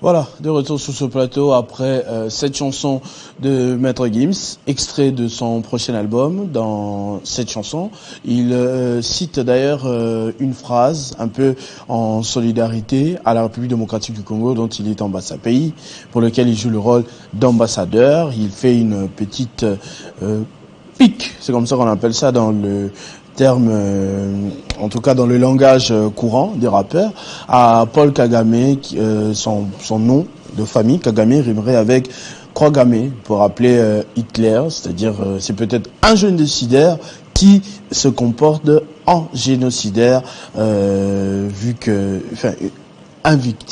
Voilà, de retour sur ce plateau après cette chanson de Maître Gims, extrait de son prochain album. Dans cette chanson, il cite d'ailleurs une phrase un peu en solidarité à la République démocratique du Congo dont il est ambassadeur, pays pour lequel il joue le rôle d'ambassadeur. Il fait une petite pique, c'est comme ça qu'on appelle ça dans le terme, en tout cas dans le langage courant des rappeurs, à Paul Kagame, son nom de famille, Kagame, rimerait avec Kwagame, pour rappeler Hitler, c'est-à-dire c'est peut-être un génocidaire qui se comporte en génocidaire, vu que, enfin,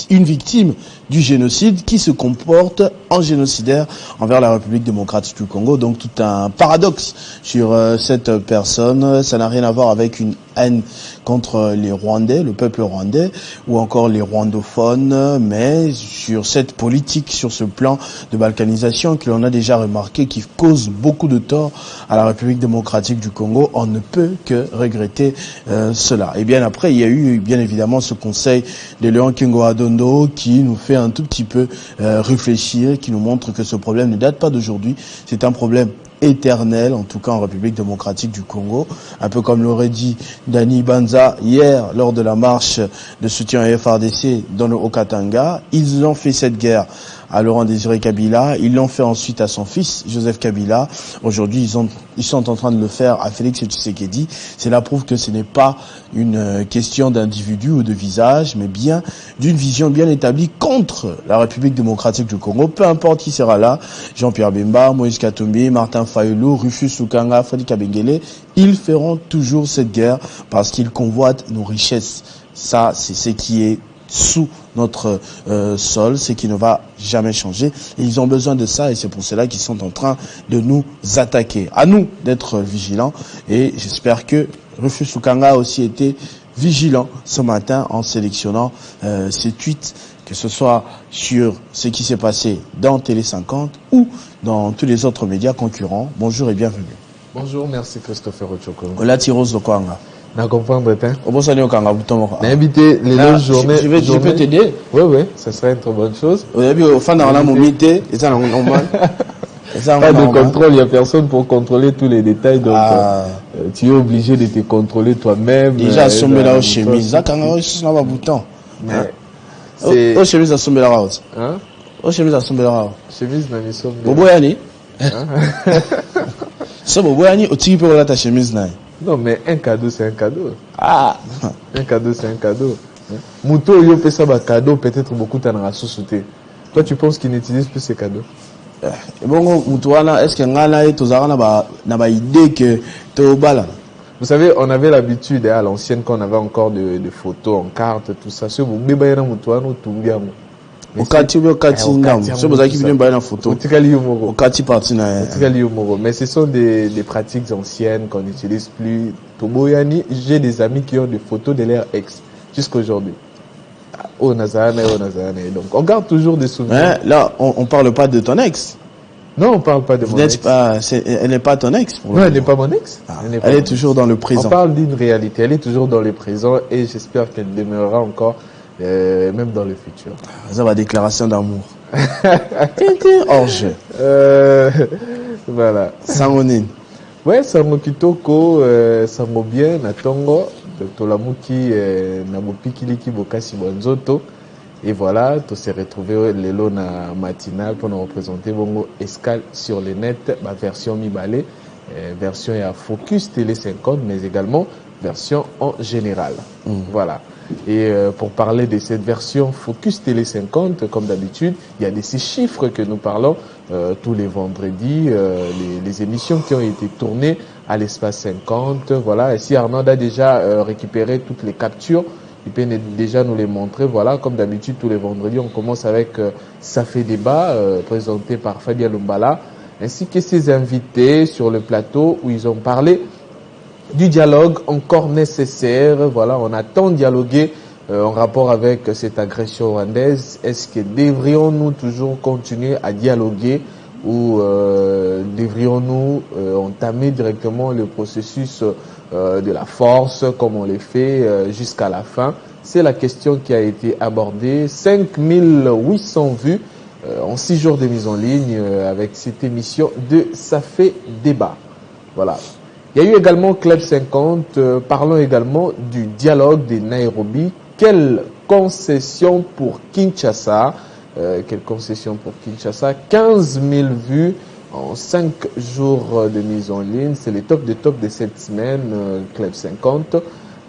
une victime du génocide qui se comporte en génocidaire envers la République démocratique du Congo. Donc tout un paradoxe sur cette personne. Ça n'a rien à voir avec une haine contre les Rwandais, le peuple rwandais, ou encore les rwandophones, mais sur cette politique, sur ce plan de balkanisation que l'on a déjà remarqué, qui cause beaucoup de tort à la République démocratique du Congo. On ne peut que regretter cela. Et bien après, il y a eu bien évidemment ce conseil de Léon Kingo Adondo qui nous fait un tout petit peu réfléchir, qui nous montre que ce problème ne date pas d'aujourd'hui. C'est un problème éternel, en tout cas en République démocratique du Congo, un peu comme l'aurait dit Dani Banza hier lors de la marche de soutien à FRDC dans le Haut-Katanga. Ils ont fait cette guerre à Laurent Désiré Kabila, ils l'ont fait ensuite à son fils Joseph Kabila. Aujourd'hui, ils sont en train de le faire à Félix Tshisekedi. Cela prouve que ce n'est pas une question d'individu ou de visage, mais bien d'une vision bien établie contre la République démocratique du Congo. Peu importe qui sera là, Jean-Pierre Bemba, Moïse Katumbi, Martin Fayulu, Rufus Lukanga, Fadi Kabengele, ils feront toujours cette guerre parce qu'ils convoitent nos richesses. Ça, c'est ce qui est sous notre sol, ce qui ne va jamais changer. Et ils ont besoin de ça et c'est pour cela qu'ils sont en train de nous attaquer. À nous d'être vigilants et j'espère que Rufus Lukanga a aussi été vigilant ce matin en sélectionnant ses tweets, que ce soit sur ce qui s'est passé dans Télé 50 ou dans tous les autres médias concurrents. Bonjour et bienvenue. Bonjour, merci Christopher Ochoko. Ola Tiros Lokwanga. Na comprendre pas. Obosani Okanga Butomora. Na invité les deux journées. Je peux t'aider. Oui, ça serait une très bonne chose. Au début, au fin dans la momité, et ça normal. Pas de contrôle, il n'y a personne pour contrôler tous les détails, donc tu es obligé de te contrôler toi-même. Déjà, assommé là aux chemises. Ça, quand on a un bouton. Mais aux chemises assommé là haute. Hein? Aux chemises assommé là haute. Chemise n'a ni somme. Boboyani. Ça, Boboyani, au tigre pour ta chemise là. Non, mais un cadeau, c'est un cadeau. Ah! Un cadeau, c'est un cadeau. Mouto, il fait ça, un cadeau, peut-être beaucoup t'en as sous-souté. Toi, tu penses qu'il n'utilise plus ces cadeaux? Bon, Moutouana, est-ce qu'il y a une idée que tu es au bal? Vous savez, on avait l'habitude, à l'ancienne, qu'on avait encore de photos en carte, tout ça. Si vous bébé dans Moutouana, tout bien. Okati ndam c'est pour ça qu'il vient bailler la photo. Okati parti na. Mais ce sont des pratiques anciennes qu'on n'utilise plus. Toboyani, j'ai des amis qui ont des photos de leur ex jusqu'à aujourd'hui. Oh Nazarane. Donc on garde toujours des souvenirs. Là, on parle pas de ton ex. Non, on parle pas de mon ex. Elle n'est pas ton ex. Non, elle n'est pas mon ex. Elle est toujours dans le présent. On parle d'une réalité. Elle est toujours dans le présent et j'espère qu'elle demeurera encore. Même dans le futur. Ça va déclaration d'amour. Hors jeu. Voilà. Sangonine. Ouais, Sango Kitoko, Sango bien, Natongo, Tolamuki, Nabopikiliki Bokasi Bonzoto. Et voilà, tu s'est retrouvé le lona matinal pour nous représenter Bongo Escale sur le net, ma version mi-balé, version à Focus Télé 50, mais également version en général. Voilà. Et pour parler de cette version Focus Télé 50, comme d'habitude, il y a de ces chiffres que nous parlons tous les vendredis, les émissions qui ont été tournées à l'espace 50. Voilà. Et si Arnaud a déjà récupéré toutes les captures, il peut déjà nous les montrer. Voilà, comme d'habitude, tous les vendredis, on commence avec Ça fait débat, présenté par Fabien Lumbala, ainsi que ses invités sur le plateau où ils ont parlé du dialogue encore nécessaire. Voilà, on a tant dialogué en rapport avec cette agression rwandaise. Est-ce que devrions-nous toujours continuer à dialoguer ou devrions-nous entamer directement le processus de la force comme on le fait jusqu'à la fin? C'est la question qui a été abordée. 5800 vues en 6 jours de mise en ligne avec cette émission de Ça fait débat. Voilà. Il y a eu également Club 50, parlons également du dialogue de Nairobi. Quelle concession pour Kinshasa? 15 000 vues en 5 jours de mise en ligne. C'est le top de cette semaine, Club 50,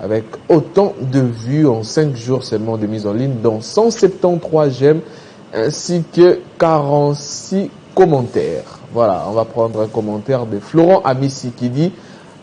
avec autant de vues en 5 jours seulement de mise en ligne, dont 173 j'aime, ainsi que 46 commentaires. Voilà, on va prendre un commentaire de Florent Amissi qui dit: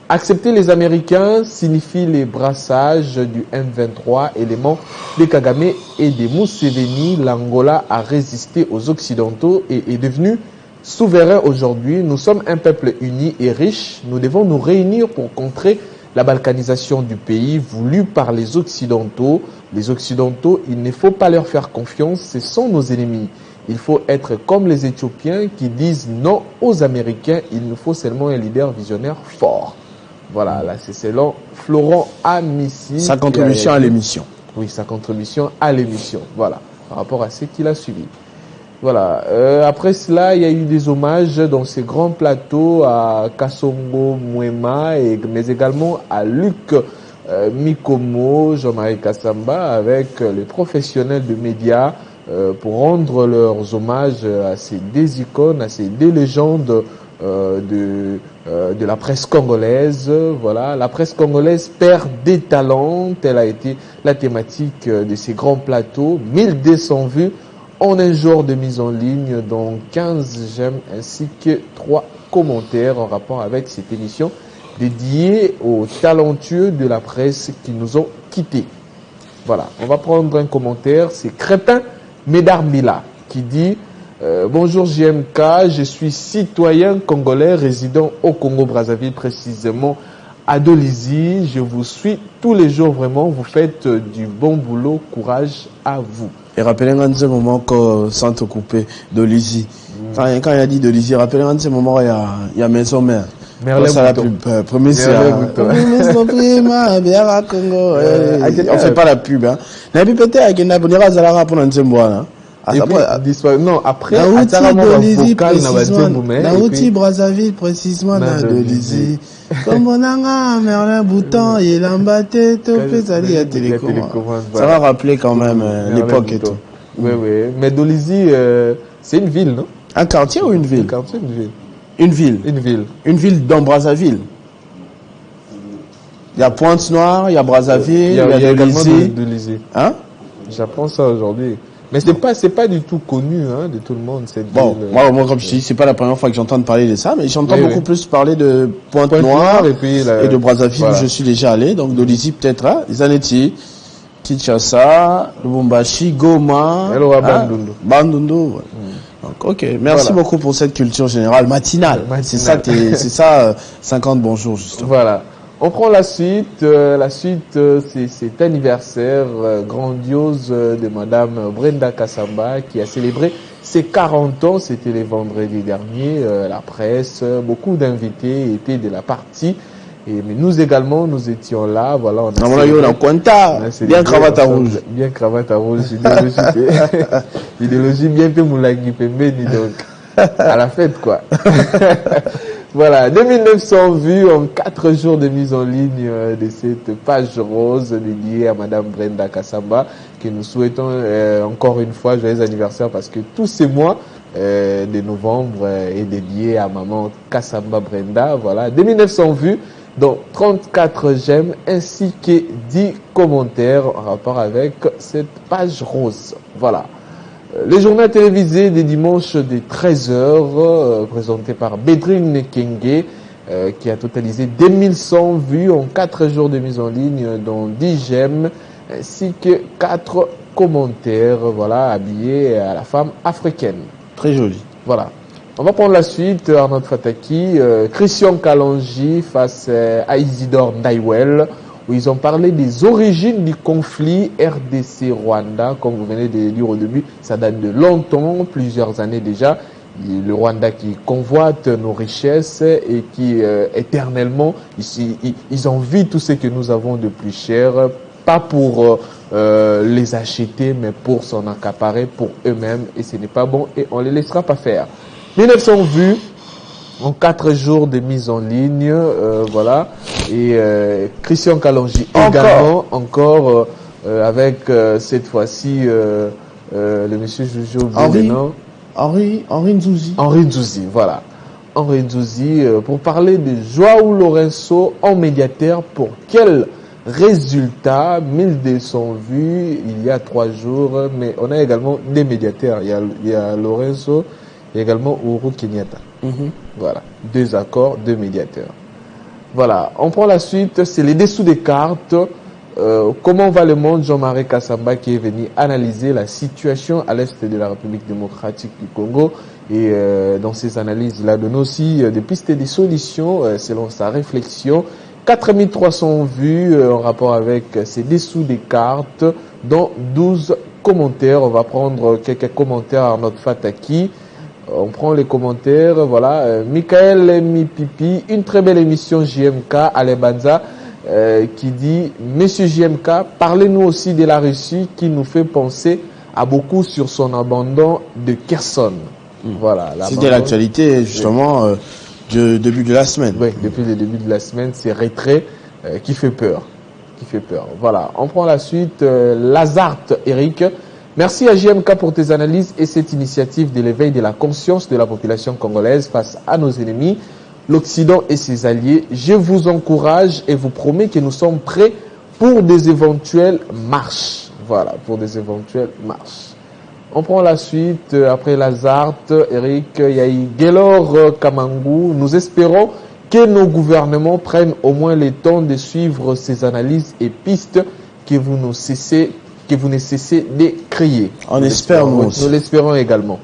accepter les Américains signifie les brassages du M23, élément des Kagame et des Museveni. L'Angola a résisté aux Occidentaux et est devenu souverain aujourd'hui. Nous sommes un peuple uni et riche. Nous devons nous réunir pour contrer la balkanisation du pays voulue par les Occidentaux. Les Occidentaux, il ne faut pas leur faire confiance, ce sont nos ennemis. Il faut être comme les Éthiopiens qui disent non aux Américains. Il nous faut seulement un leader visionnaire fort. Voilà, là c'est selon Florent Amissi. Sa contribution à l'émission. Oui, sa contribution à l'émission. Voilà, par rapport à ce qu'il a suivi. Voilà. Après cela, il y a eu des hommages dans ces grands plateaux à Kassongo Mwema, mais également à Luc Mikomo, Jean-Marie Kassamba, avec les professionnels de médias pour rendre leurs hommages à ces deux icônes, à ces deux légendes de la presse congolaise. Voilà, la presse congolaise perd des talents, telle a été la thématique de ces grands plateaux. 1200 vues en un jour de mise en ligne, dont 15 j'aime ainsi que 3 commentaires en rapport avec cette émission dédiée aux talentueux de la presse qui nous ont quittés. Voilà, on va prendre un commentaire, c'est Crépin Médarbila qui dit: bonjour JMK, je suis citoyen congolais résident au Congo-Brazzaville, précisément à Dolisie. Je vous suis tous les jours, vraiment, vous faites du bon boulot, courage à vous. Et rappelez-moi de ce moment que sans te couper, Dolisie. Quand il a dit Dolisie, rappelez-moi de ce moment, il y a Maison Mère. Merlin Bouton. Premier c'est on fait pas la pub, hein. La pub était avec une abonnée à Zalara pour un Zembouana. Non, après, Naouti Brazzaville, précisément, dans Dolisie. Comme on a Merlin Bouton, il a embatté, topé, ça dit à télécommande. Ça va rappeler quand même l'époque et tout. Oui, oui. Mais Dolisie, c'est une ville, non? Un quartier ou une ville? Un quartier, une ville. Une ville. Une ville. Une ville dans Brazzaville. Il y a Pointe-Noire, il y a Brazzaville, il y a Dolisie. Hein? J'apprends ça aujourd'hui. Mais c'est pas du tout connu, hein, de tout le monde, cette bon, ville. Moi, comme je te dis, c'est pas la première fois que j'entends parler de ça, mais j'entends beaucoup plus parler de Pointe-Noire et de Brazzaville, où je suis déjà allé. Donc, Dolisie, peut-être, hein, Zanetti, Kinshasa, Lubumbashi, Goma, Bandundu. Ouais. Donc, ok. Merci beaucoup pour cette culture générale matinale. C'est ça, 50 bonjours, justement. Voilà. On prend la suite. C'est cet anniversaire grandiose de Madame Brenda Kassamba qui a célébré ses 40 ans. C'était le vendredi dernier. La presse, beaucoup d'invités étaient de la partie. Mais nous également, nous étions là. Voilà, bien cravate à rouge. Bien cravate à rouge. Idéologie bien peu moulagui pembeni, donc à la fête, quoi. Voilà, 2900 vues en 4 jours de mise en ligne de cette page rose dédiée à Madame Brenda Kassamba, que nous souhaitons encore une fois joyeux anniversaire, parce que tous ces mois de novembre est dédié à Maman Kassamba Brenda. Voilà, 2900 vues, dont 34 j'aime ainsi que 10 commentaires en rapport avec cette page rose. Voilà. Les journaux télévisés des dimanches des 13h, présentés par Bédrine Kenge, qui a totalisé 2100 vues en 4 jours de mise en ligne, dont 10 j'aime, ainsi que 4 commentaires, voilà, habillés à la femme africaine. Très joli. Voilà. On va prendre la suite, Arnaud Fataki, Christian Kalonji face à Isidore Ndaiwel, où ils ont parlé des origines du conflit RDC-Rwanda. Comme vous venez de lire au début, ça date de longtemps, plusieurs années déjà. Le Rwanda qui convoite nos richesses et qui éternellement, ils envient tout ce que nous avons de plus cher. pas pour les acheter, mais pour s'en accaparer pour eux-mêmes, et ce n'est pas bon, et on les laissera pas faire. 1900 vues en 4 jours de mise en ligne, voilà, et Christian Kalonji également, encore avec cette fois-ci le monsieur Jojo Henri Nzouzi. Henri Nzouzi, voilà. Henri Nzouzi, pour parler de Joao Lourenço en médiateur. Pour quel résultat? 1200 vues il y a 3 jours, mais on a également des médiateurs. Il y a Lourenço et également Uhuru Kenyatta. Voilà, 2 accords, 2 médiateurs. Voilà, on prend la suite, c'est les dessous des cartes. Comment va le monde? Jean-Marie Kassamba qui est venu analyser la situation à l'est de la République démocratique du Congo, et dans ses analyses, il a donné aussi des pistes et des solutions selon sa réflexion. 4300 vues en rapport avec ces dessous des cartes, dont 12 commentaires. On va prendre quelques commentaires à notre Fataki. On prend les commentaires, voilà. Michael Mipipi, une très belle émission JMK, Alebanza, qui dit: Monsieur JMK, parlez-nous aussi de la Russie qui nous fait penser à beaucoup sur son abandon de Kherson. Voilà. C'était l'actualité, justement, du début de la semaine. Oui, depuis le début de la semaine, c'est retrait qui fait peur. Voilà. On prend la suite. Lazare Eric. Merci à JMK pour tes analyses et cette initiative de l'éveil de la conscience de la population congolaise face à nos ennemis, l'Occident et ses alliés. Je vous encourage et vous promets que nous sommes prêts pour des éventuelles marches. Voilà, pour des éventuelles marches. On prend la suite. Après Lazare, Eric, il y a eu Gaylor Kamangou. Nous espérons que nos gouvernements prennent au moins le temps de suivre ces analyses et pistes que vous ne cessez de crier. On espère, nous l'espérons également.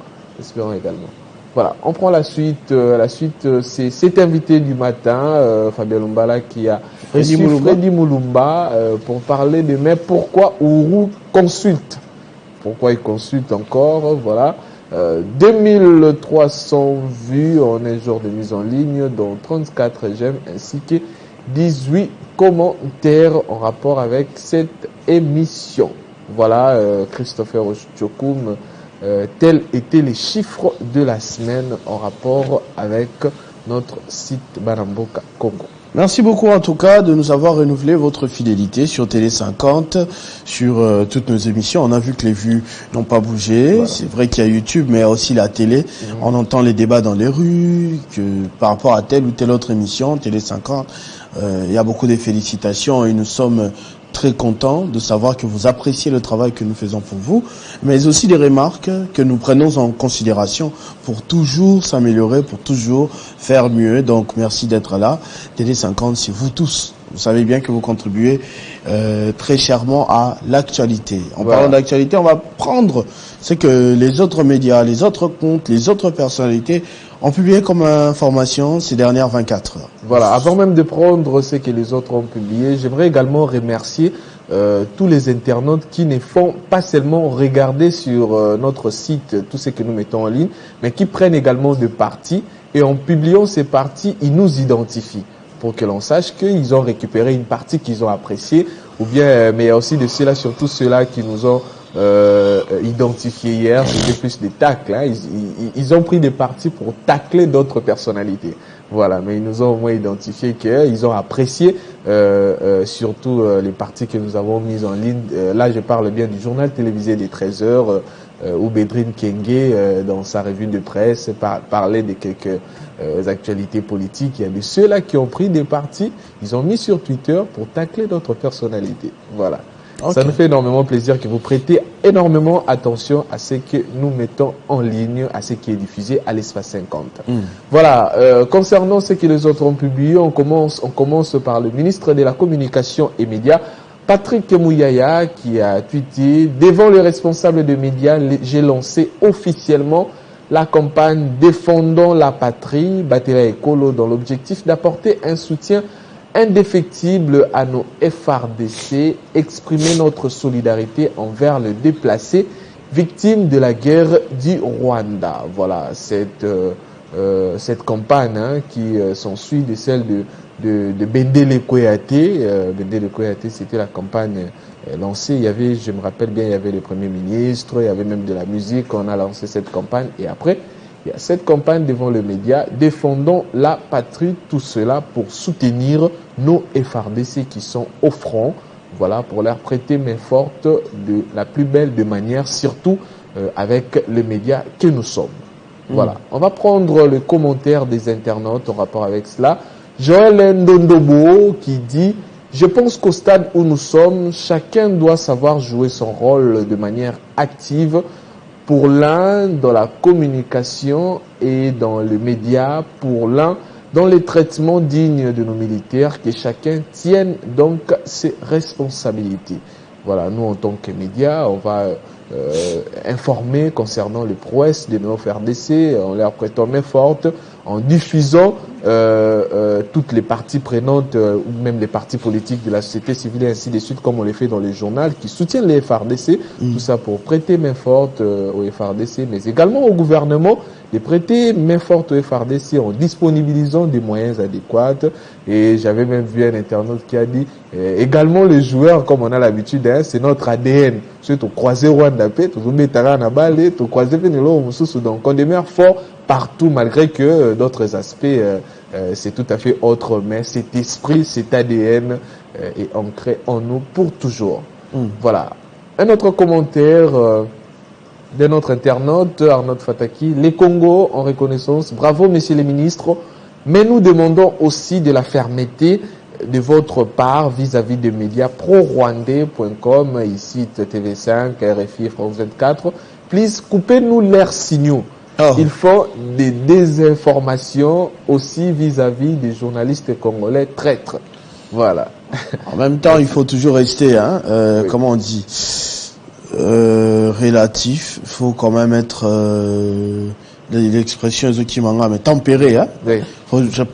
Voilà, on prend la suite. La suite, c'est cet invité du matin, Fabien Lumbala, qui a reçu Freddy Moulumba pour parler de mais pourquoi Uhuru consulte. Pourquoi il consulte encore, voilà. 2300 vues en un jour de mise en ligne, dont 34 j'aime, ainsi que 18 commentaires en rapport avec cette émission. Voilà, Christopher Ochokoum, tels étaient les chiffres de la semaine en rapport avec notre site Baramboka Congo. Merci beaucoup en tout cas de nous avoir renouvelé votre fidélité sur Télé 50, sur toutes nos émissions. On a vu que les vues n'ont pas bougé. Voilà. C'est vrai qu'il y a YouTube, mais il y a aussi la télé. On entend les débats dans les rues, que par rapport à telle ou telle autre émission, Télé 50, il y a beaucoup de félicitations et nous sommes très content de savoir que vous appréciez le travail que nous faisons pour vous, mais aussi des remarques que nous prenons en considération pour toujours s'améliorer, pour toujours faire mieux. Donc merci d'être là. Télé 50, c'est vous tous. Vous savez bien que vous contribuez très chèrement à l'actualité. En parlant d'actualité, on va prendre ce que les autres médias, les autres comptes, les autres personnalités ont publié comme information ces dernières 24 heures. Voilà, avant même de prendre ce que les autres ont publié, j'aimerais également remercier tous les internautes qui ne font pas seulement regarder sur notre site tout ce que nous mettons en ligne, mais qui prennent également des parties, et en publiant ces parties, ils nous identifient pour que l'on sache qu'ils ont récupéré une partie qu'ils ont appréciée, ou bien, mais il y a aussi de ceux-là, surtout ceux-là qui nous ont identifié hier, c'était plus des tacles, hein. Ils ont pris des parties pour tacler d'autres personnalités. Voilà, mais ils nous ont au moins identifié qu'ils ont apprécié surtout les parties que nous avons mises en ligne. Là, je parle bien du journal télévisé des 13h où Bédrine Kenge, dans sa revue de presse, parlait de quelques actualités politiques. Il y a de ceux-là qui ont pris des parties, ils ont mis sur Twitter pour tacler d'autres personnalités. Voilà. Okay. Ça nous fait énormément plaisir que vous prêtez énormément attention à ce que nous mettons en ligne, à ce qui est diffusé à l'espace 50. Voilà, concernant ce que les autres ont publié, on commence par le ministre de la Communication et Médias, Patrick Mouyaya, qui a tweeté: devant les responsables de médias, j'ai lancé officiellement la campagne Défendons la patrie, Batera Ekolo, dans l'objectif d'apporter un soutien indéfectible à nos FRDC, exprimer notre solidarité envers les déplacés victimes de la guerre du Rwanda. Voilà, cette campagne qui s'ensuit de celle de Bendele Koyate. Bendele Koyate, c'était la campagne lancée. Il y avait, je me rappelle bien, il y avait le Premier ministre, il y avait même de la musique. On a lancé cette campagne. Et après, il y a cette campagne devant le média. Défendons la patrie, tout cela pour soutenir nos FRDC qui sont au front. Voilà, pour leur prêter main forte de la plus belle de manière, surtout avec les médias que nous sommes. Voilà, on va prendre le commentaire des internautes en rapport avec cela. Joël Ndondobo qui dit « Je pense qu'au stade où nous sommes, chacun doit savoir jouer son rôle de manière active. Pour l'un, dans la communication et dans les médias, pour l'un, dans les traitements dignes de nos militaires, que chacun tienne donc ses responsabilités. » Voilà, nous en tant que médias, on va informer concernant les prouesses de nos FRDC, en leur prêtant main forte, en diffusant toutes les parties prenantes ou même les partis politiques de la société civile et ainsi de suite, comme on les fait dans les journaux qui soutiennent les FRDC, tout ça pour prêter main forte aux FRDC, mais également au gouvernement, de prêter main forte aux FRDC en disponibilisant des moyens adéquats. Et j'avais même vu un internaute qui a dit également les joueurs, comme on a l'habitude, hein, c'est notre ADN. Surtout croiser Rwanda, tout croiser donc on demeure fort partout, malgré que d'autres aspects, c'est tout à fait autre, mais cet esprit, cet ADN est ancré en nous pour toujours. Voilà. Un autre commentaire de notre internaute, Arnaud Fataki. Les Congos en reconnaissance. Bravo, messieurs les ministres. Mais nous demandons aussi de la fermeté de votre part vis-à-vis des médias pro-rwandais.com, ici TV5, RFI, France 24. Please, coupez-nous leurs signaux. Il faut des désinformations aussi vis-à-vis des journalistes congolais traîtres. Voilà. En même temps, il faut toujours rester, oui. Comment on dit, relatif. Il faut quand même être, l'expression Zokimanga, mais tempéré. Hein. Oui.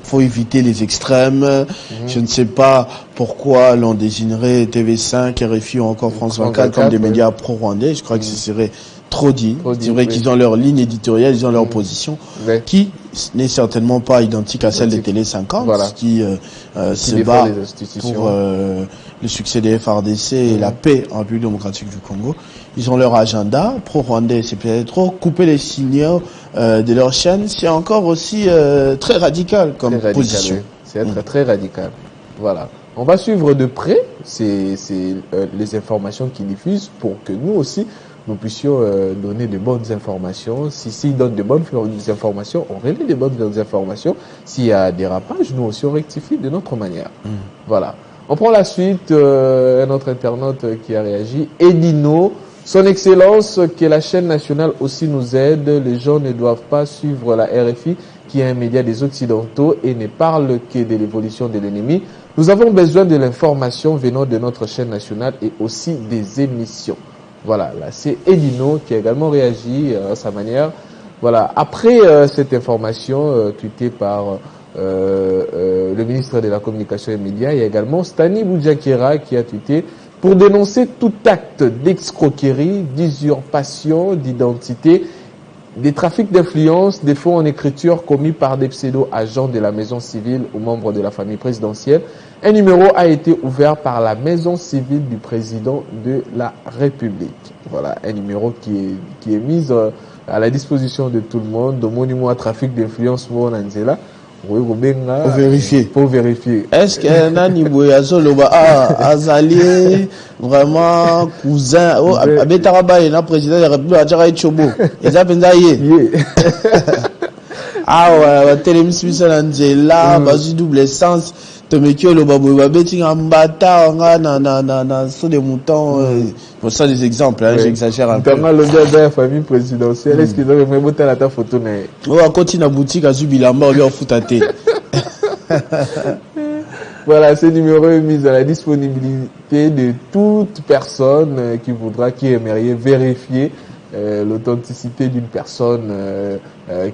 Faut éviter les extrêmes. Je ne sais pas pourquoi l'on désignerait TV5, RFI ou encore France 24 comme des médias pro-rwandais. Je crois que ce serait trop dit. C'est vrai qu'ils ont leur ligne éditoriale, ils ont leur position, qui n'est certainement pas identique à celle de Télé 50, qui se bat pour le succès des FRDC et la paix en République démocratique du Congo. Ils ont leur agenda pro-rwandais, c'est peut-être trop. Couper les signaux de leur chaîne, c'est encore aussi très radical comme position. Oui. C'est être très radical. Voilà. On va suivre de près les informations qu'ils diffusent pour que nous aussi, nous puissions donner de bonnes informations. S'ils donnent de bonnes informations, on relaie de bonnes informations. S'il y a des rapages, nous aussi on rectifie de notre manière. Voilà. On prend la suite, un autre internaute qui a réagi. Edino, son excellence, que la chaîne nationale aussi nous aide. Les gens ne doivent pas suivre la RFI, qui est un média des Occidentaux et ne parle que de l'évolution de l'ennemi. Nous avons besoin de l'information venant de notre chaîne nationale et aussi des émissions. Voilà, là c'est Edino qui a également réagi à sa manière. Voilà, après cette information tweetée par le ministre de la Communication et des Médias, il y a également Stani Boudjakera qui a tweeté pour dénoncer tout acte d'escroquerie, d'usurpation d'identité, des trafics d'influence, des faux en écriture commis par des pseudo-agents de la maison civile ou membres de la famille présidentielle. Un numéro a été ouvert par la maison civile du président de la République. Voilà, un numéro qui est mis à la disposition de tout le monde. Au monument à trafic d'influence, pour vérifier. Pour vérifier. Est-ce que Nani Boyazoloba Azali, vraiment, cousin, Abetaraba est le président de la République, Adjara Chobo. Et ça, ah ouais, Télémis Angela, Basu double sens. Tomekio le babou babeti ngambata na so des moutons pour ça des exemples hein, j'exagère un peu. Notamment le gars de la famille présidentielle, est-ce qu'ils ont même monté à ta photo mais à côté na boutique à Zubilamba on lui a foutate. Voilà, ce numéro est mis à la disponibilité de toute personne qui aimerait vérifier l'authenticité d'une personne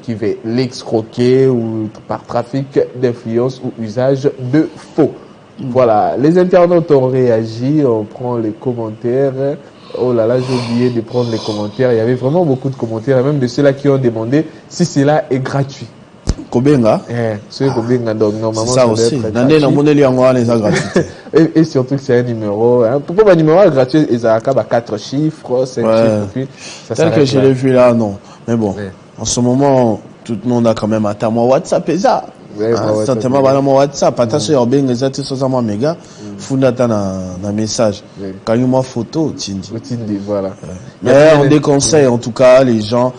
qui veut l'excroquer ou par trafic d'influence ou usage de faux. Voilà, les internautes ont réagi, on prend les commentaires. Oh là là, j'ai oublié de prendre les commentaires. Il y avait vraiment beaucoup de commentaires, et même de ceux-là qui ont demandé si cela est gratuit. Kobenga. Ceux Kobenga, donc normalement ça aussi. Et surtout que c'est un numéro. Pourquoi un numéro gratuit, ils ont 4 chiffres, 5 chiffres. Puis ça tel que je l'ai vu là, non. Mais bon, en ce moment, tout le monde a quand même atteint mon WhatsApp et ça. Certainement, mon WhatsApp. Attention, il y a des gens qui sont méga. Fondata un message. Quand il y a une photo, voilà. Mais on déconseille en tout cas les gens,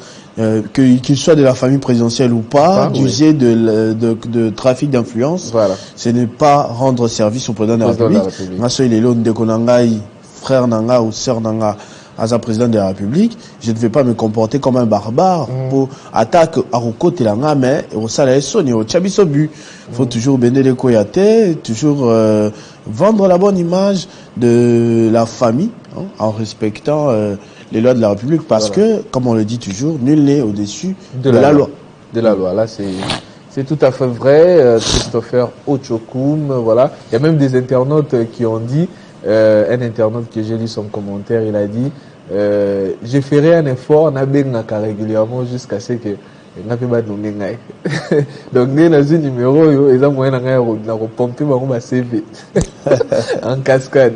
qu'ils soient de la famille présidentielle ou pas, d'user de trafic d'influence. Voilà. Ce n'est pas rendre service au président de la République. Moi, il est l'homme de Konangai, frère Nanga ou sœur Nanga, à sa président de la République. Je ne vais pas me comporter comme un barbare pour attaquer à côté de la mais au salaire sonné au Tchabisobu. Faut toujours bénir les koyate, toujours vendre la bonne image de la famille, en respectant les lois de la République, parce que, comme on le dit toujours, nul n'est au-dessus de la loi. De la loi, là c'est tout à fait vrai. Christopher Ochokoum, voilà. Il y a même des internautes qui ont dit, un internaute que j'ai lu son commentaire, il a dit, je ferai un effort, nabengaka régulièrement jusqu'à ce que donc dans un numéro ils ont moyen de pomper ma CV en cascade.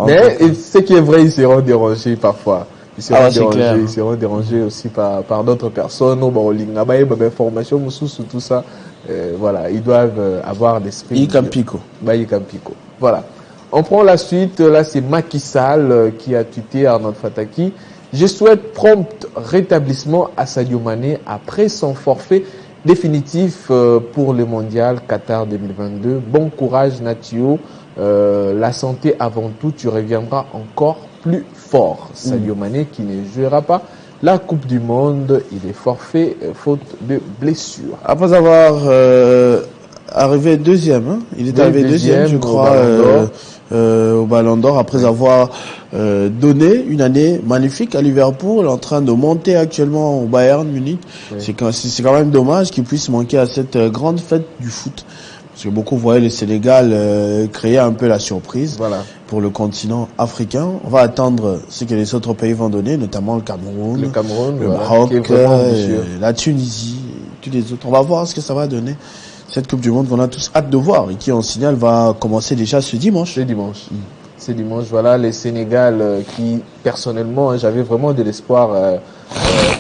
Mais ce qui est vrai, ils seront dérangés parfois. Ils seront dérangés aussi par d'autres personnes. Formation, tout ça. Voilà, ils doivent avoir l'esprit. Voilà. On prend la suite. Là, c'est Macky Sall qui a tweeté à Arnold Fataki. Je souhaite prompt rétablissement à Sadio Mané après son forfait définitif pour le mondial Qatar 2022. Bon courage, Natio. La santé avant tout, tu reviendras encore plus fort. Sadio Mané qui ne jouera pas la Coupe du Monde, il est forfait faute de blessure. Après avoir arrivé deuxième, il est arrivé deuxième, je crois, au Ballon d'Or, après avoir donné une année magnifique à Liverpool, en train de monter actuellement au Bayern Munich. C'est quand même dommage qu'il puisse manquer à cette grande fête du foot. Parce que beaucoup voyaient le Sénégal créer un peu la surprise pour le continent africain. On va attendre ce que les autres pays vont donner, notamment le Cameroun, le Maroc, la Tunisie, tous les autres. On va voir ce que ça va donner. Cette Coupe du Monde qu'on a tous hâte de voir et qui, on signale, va commencer déjà ce dimanche. Ce dimanche, voilà, le Sénégal qui, personnellement, j'avais vraiment de l'espoir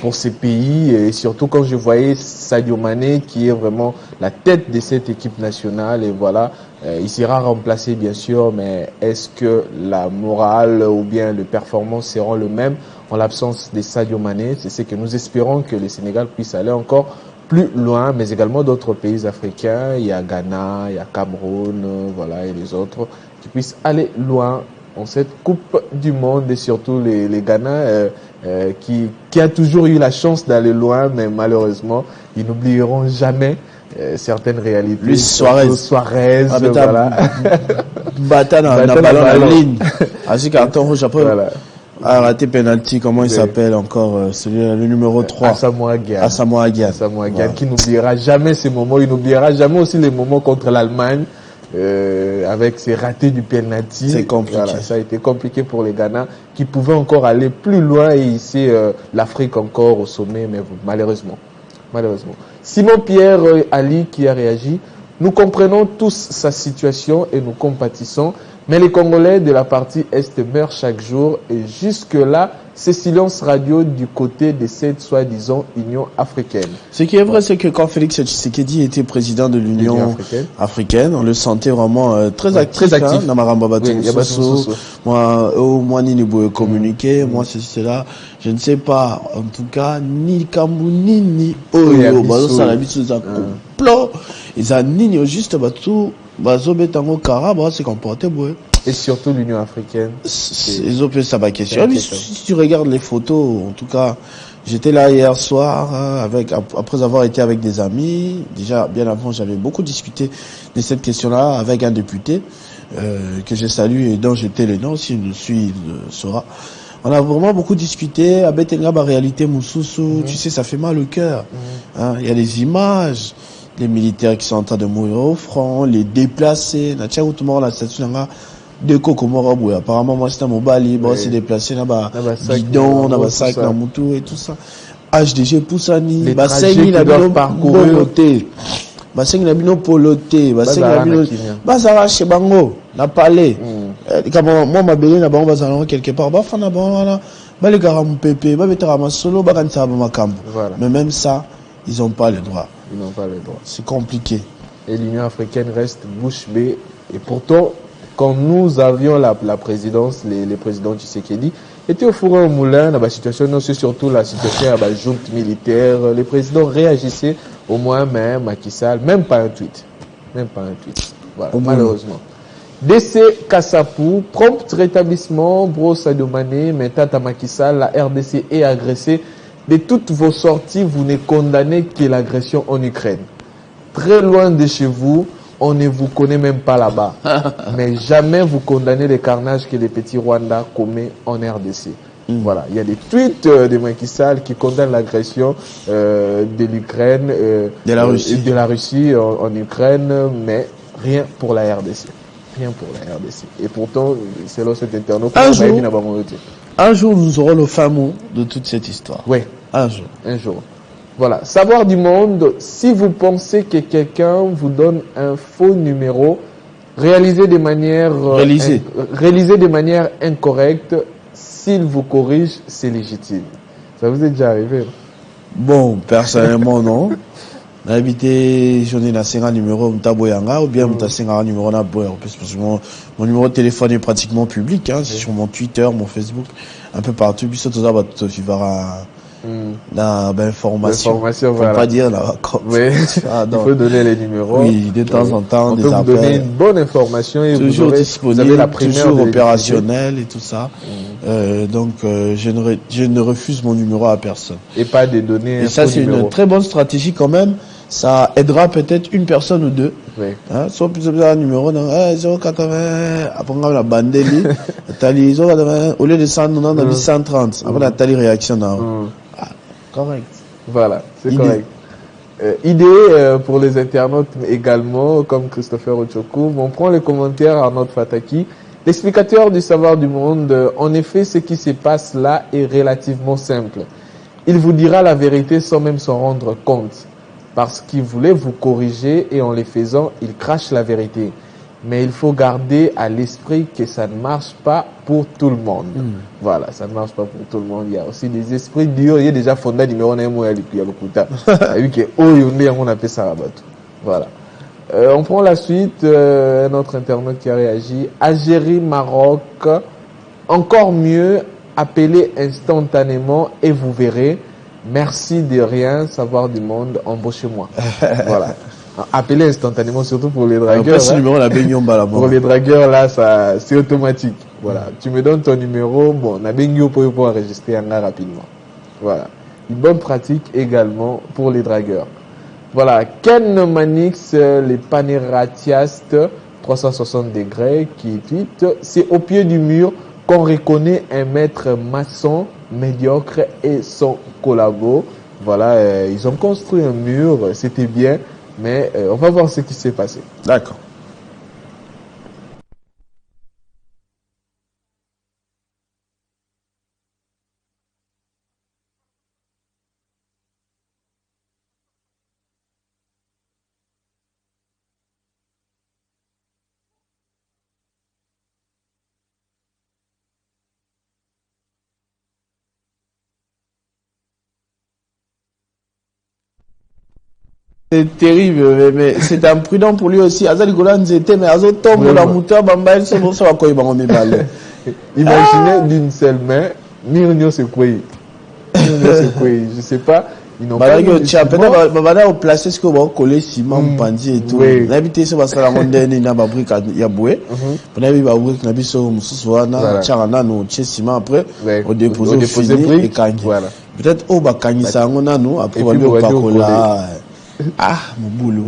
pour ces pays, et surtout quand je voyais Sadio Mané qui est vraiment la tête de cette équipe nationale, et voilà, il sera remplacé bien sûr, mais est-ce que la morale ou bien les performances seront les mêmes en l'absence de Sadio Mané? C'est ce que nous espérons, que le Sénégal puisse aller encore plus loin, mais également d'autres pays africains. Il y a Ghana, il y a Cameroun, voilà, et les autres qui puissent aller loin en cette Coupe du Monde, et surtout les Ghana qui a toujours eu la chance d'aller loin, mais malheureusement ils n'oublieront jamais certaines réalités. Luis Suarez, voilà. Bata dans la ballon en ligne. Ainsi carton rouge après. Voilà. A raté penalty, comment il s'appelle encore, le numéro 3. Asamoah Gyan, qui n'oubliera jamais ces moments. Il n'oubliera jamais aussi les moments contre l'Allemagne, avec ses ratés du penalty. C'est compliqué. Voilà, ça a été compliqué pour les Ghana, qui pouvaient encore aller plus loin, et ici, l'Afrique encore au sommet, mais malheureusement. Simon Pierre Ali qui a réagi. Nous comprenons tous sa situation et nous compatissons. Mais les Congolais de la partie Est meurent chaque jour, et jusque-là, c'est silence radio du côté de cette soi-disant Union africaine. Ce qui est vrai, c'est que quand Félix Tshisekedi était président de l'Union africaine, on le sentait vraiment très actif. Namaramba moi, ni communiquer, moi, c'est cela. Je ne sais pas, en tout cas, ni Kambu, ni ça la vie sous un complot. Ils ont ni juste bateau. Et surtout l'Union africaine. Ils ont fait ça ma question. Si tu regardes les photos, en tout cas, j'étais là hier soir après avoir été avec des amis. Déjà bien avant, j'avais beaucoup discuté de cette question-là avec un député que j'ai salué et dont j'étais le nom, s'il nous suit, il saura. On a vraiment beaucoup discuté. À Betenga, réalité Moussoussou, tu sais, ça fait mal au cœur. Il y a des images. Les militaires qui sont en train de mourir au front, les déplacés, na tia tout la statue nga de Kokomora boya. Apparemment moi c'était mon bali, bon c'est déplacé là bas bidon, là bas sac na mutu et tout ça. HDG Poussani, les Basengi trajets na qu'ils doivent bino parcourir. poloté. Basengi na bino poloté, Basengi na bino bazara chez bango na palais. Comme moi ma belle na bango bazara quelque part, ba fana bango ba les gars mpepe, ba betara masolo, ba kanisa ba makambo. Mais même ça, ils ont pas le droit. Ils n'ont pas le droit. C'est compliqué. Et l'Union africaine reste bouche bée. Et pourtant, quand nous avions la présidence, les présidents Tshisekedi étaient au four et au moulin dans la situation, non, c'est surtout la situation à la junte militaire. Les présidents réagissaient au moins même Macky Sall, même pas un tweet. Même pas un tweet. Voilà, malheureusement. DC Kassapou, prompt rétablissement, Bro Sadio Mané, maintenant à Macky Sall, la RDC est agressée. De toutes vos sorties, vous ne condamnez que l'agression en Ukraine. Très loin de chez vous, on ne vous connaît même pas là-bas. Mais jamais vous condamnez les carnages que les petits Rwandais commettent en RDC. Voilà, il y a des tweets de Macky Sall qui condamnent l'agression de l'Ukraine, de la Russie en Ukraine, mais rien pour la RDC. Rien pour la RDC. Et pourtant, selon cet internaute, un jour, nous aurons le fin mot de toute cette histoire. Oui. Un jour. Un jour. Voilà. Savoir du monde, si vous pensez que quelqu'un vous donne un faux numéro, réalisé de manière incorrecte, s'il vous corrige, c'est légitime. Ça vous est déjà arrivé? Bon, personnellement, non. Habité, j'en ai un numéro Mtaboyanga ou bien un numéro Naboya. Parce que mon numéro de téléphone est pratiquement public, hein, c'est sur mon Twitter, mon Facebook, un peu partout. Puis ça, tout ça, tu vivras la information. Faut voilà. Pas dire là. Oui. Il faut donner les numéros. Oui, de temps en temps, on peut vous donner une bonne information et toujours disponible, vous avez la primaire toujours opérationnel et tout ça. Donc, je ne refuse mon numéro à personne. Et pas de donner. Et ça, c'est une très bonne stratégie quand même. Ça aidera peut-être une personne ou deux. Oui. Hein, soit plus un numéro dans 080, après on a la bandeli, tali 080, au lieu de 100, on a mis 130. Après la tali réaction dans. Correct. Voilà, c'est correct. Idée pour les internautes également, comme Christopher Ochokou. On prend les commentaires à notre Fataki. L'explicateur du savoir du monde, en effet, ce qui se passe là est relativement simple. Il vous dira la vérité sans même s'en rendre compte. Parce qu'il voulait vous corriger et en le faisant, il crache la vérité. Mais il faut garder à l'esprit que ça ne marche pas pour tout le monde. Voilà, ça ne marche pas pour tout le monde. Il y a aussi des esprits durs. Il y a déjà fondé numéro 1 ou on appelle ça rabat. Voilà. On prend la suite. Un autre internaute qui a réagi. Algérie, Maroc. Encore mieux, appelez instantanément et vous verrez. Merci de rien, savoir du monde, embauchez-moi. Voilà. Appelez instantanément, surtout pour les dragueurs. Pour les dragueurs, là, ça, c'est automatique. Voilà. Tu me donnes ton numéro, bon, on a bien pour enregistrer un rapidement. Voilà. Une bonne pratique également pour les dragueurs. Voilà. Ken Manix, les panératiastes, 360 degrés, qui tweet, c'est au pied du mur qu'on reconnaît un maître maçon médiocre et son collabo. Voilà, ils ont construit un mur, c'était bien, mais on va voir ce qui s'est passé. D'accord. C'est terrible, mais c'est imprudent pour lui aussi. Azali Golan était, mais Azo tombe la mouta, bamba, c'est bon, ça va quoi, il va me baler. Imaginez d'une seule main, Mirnio c'est quoi? Je sais pas. Ils n'ont pas peut-être au placer ce qu'on va coller ciment, pandi et tout. L'habité, c'est parce que la mondaine, il n'a pas pris qu'à y a boué. On a vu, bah, oui, qu'on a vu sur Moussouana, Tcharana, nous, ciment après, au déposer, et Kangi. Peut-être, oh, bah, Kangi, ça, on a, nous, après, on va au Pacola. Ah, mon boulot.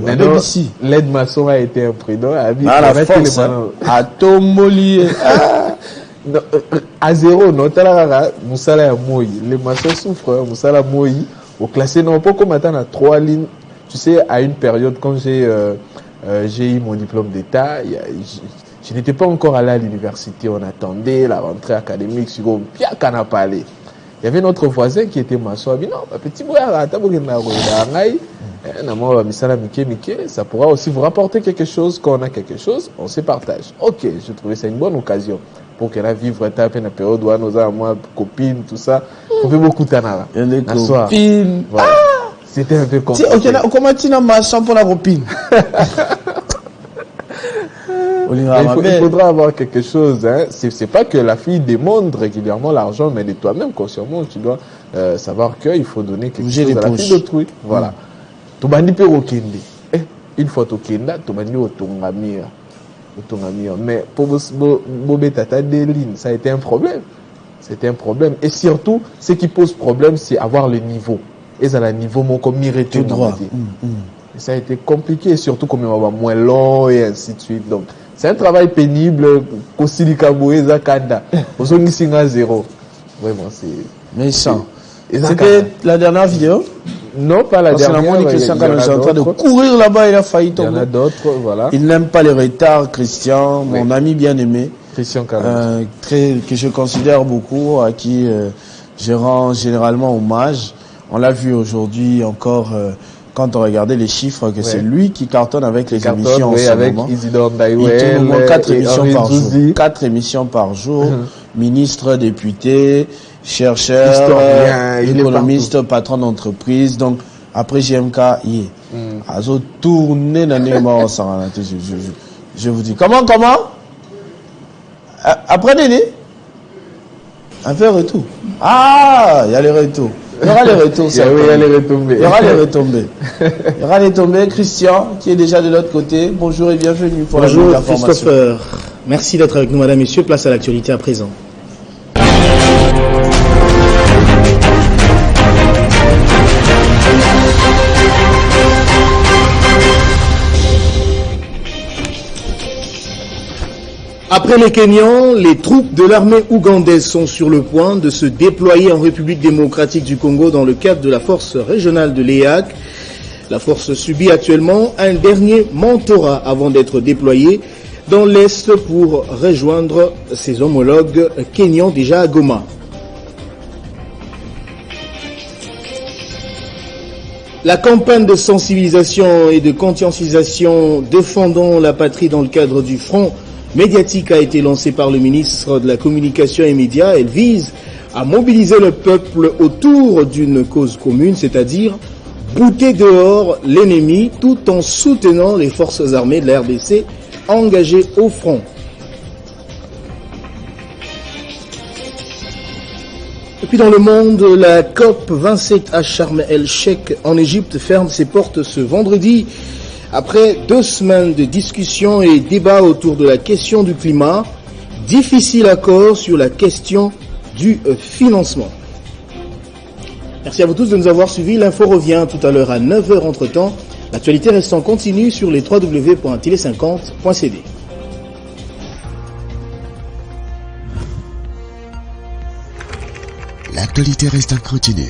L'aide maçon a été imprudent. À la force, à Tomboli. À zéro, non, Moussala Moï. Les maçons souffrent, Moussala Moï. Au classé, non, pas comme attendre à 3 lignes. Tu sais, à une période, quand j'ai eu mon diplôme d'état, je n'étais pas encore allé à l'université. On attendait la rentrée académique sur Pia Canapalé. Il y avait notre voisin qui était maçon. Il dit non, petit boire, ça pourra aussi vous rapporter quelque chose. Quand on a quelque chose, on se partage. Ok, je trouvais ça une bonne occasion pour qu'elle a vivre une période où nous avons moi copine, tout ça. On fait beaucoup de temps. Les copines. Voilà. Ah, c'était un peu compliqué. Comment tu n'as machin pour la copine? Il faudra avoir quelque chose. Hein. C'est pas que la fille demande régulièrement l'argent, mais de toi-même, consciemment, tu dois savoir qu'il faut donner quelque chose à la fille d'autrui. Voilà. Tu m'as dit que une fois au Kenda, tu m'as dit au Tongamir. Mais pour Bobé Tata Deline, ça a été un problème. C'était un problème. Et surtout, ce qui pose problème, c'est avoir le niveau. Et ça, le niveau, mon comme mérité. Et ça a été compliqué, et surtout comme il va moins long et ainsi de suite. Donc, c'est un travail pénible. Kosilikaboué, Zakanda. Aujourd'hui, c'est à zéro. Vraiment, c'est. Méchant. C'était la dernière vidéo? Non, pas la dernière. Il est en train de courir là-bas, il a failli tomber. Il y en a d'autres, voilà. Il n'aime pas les retards, Christian, mon ami bien-aimé. Christian Carlos. Que je considère beaucoup, à qui je rends généralement hommage. On l'a vu aujourd'hui encore, quand on regardait les chiffres, que c'est lui qui cartonne avec les émissions en ce moment. Avec Isidore Il tourne au moins 4 émissions par jour. 4 émissions par jour. Ministre, député, chercheur, économiste, patron d'entreprise. Donc, après JMK, a tourné l'année mort. Je vous dis. Comment? Après Dédé? Un fait retour. Ah, il y a les retours. Il y aura les retours. Il y a les retombées. Il y aura les retombées. Il y aura les retombées. Christian, qui est déjà de l'autre côté. Bonjour et bienvenue pour la nouvelle information. Bonjour Christopher. Merci d'être avec nous, madame, messieurs. Place à l'actualité à présent. Après les Kenyans, les troupes de l'armée ougandaise sont sur le point de se déployer en République démocratique du Congo dans le cadre de la force régionale de l'EAC. La force subit actuellement un dernier mentorat avant d'être déployée dans l'Est pour rejoindre ses homologues kenyans déjà à Goma. La campagne de sensibilisation et de conscientisation défendant la patrie dans le cadre du front médiatique a été lancée par le ministre de la Communication et Médias. Elle vise à mobiliser le peuple autour d'une cause commune, c'est-à-dire bouter dehors l'ennemi tout en soutenant les forces armées de la RDC engagées au front. Et puis dans le monde, la COP 27 à Sharm el-Sheikh en Égypte ferme ses portes ce vendredi. Après 2 semaines de discussions et débats autour de la question du climat, difficile accord sur la question du financement. Merci à vous tous de nous avoir suivis. L'info revient tout à l'heure à 9h entre-temps. L'actualité reste en continu sur les www.tele50.cd. L'actualité reste en continu.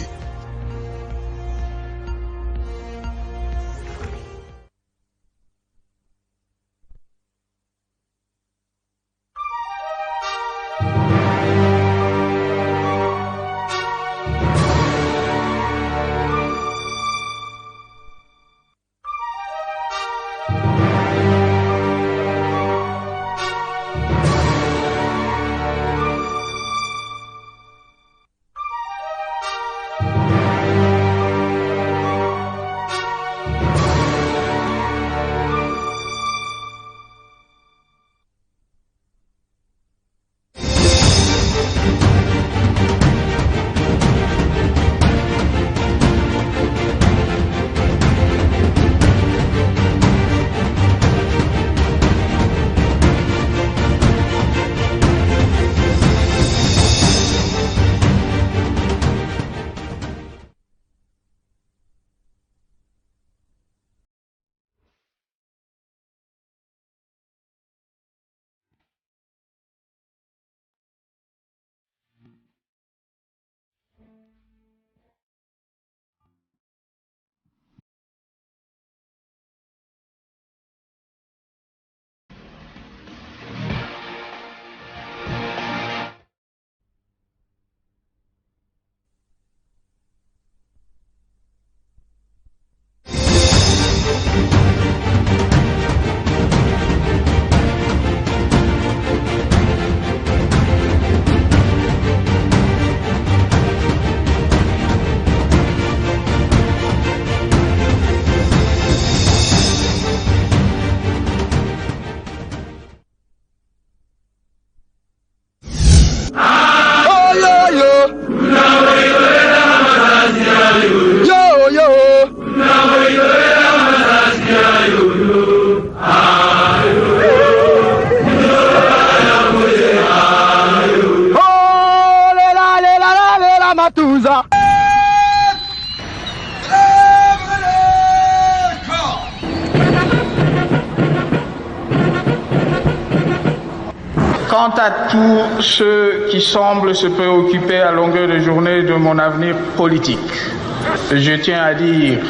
Quant à tous ceux qui semblent se préoccuper à longueur de journée de mon avenir politique, je tiens à dire,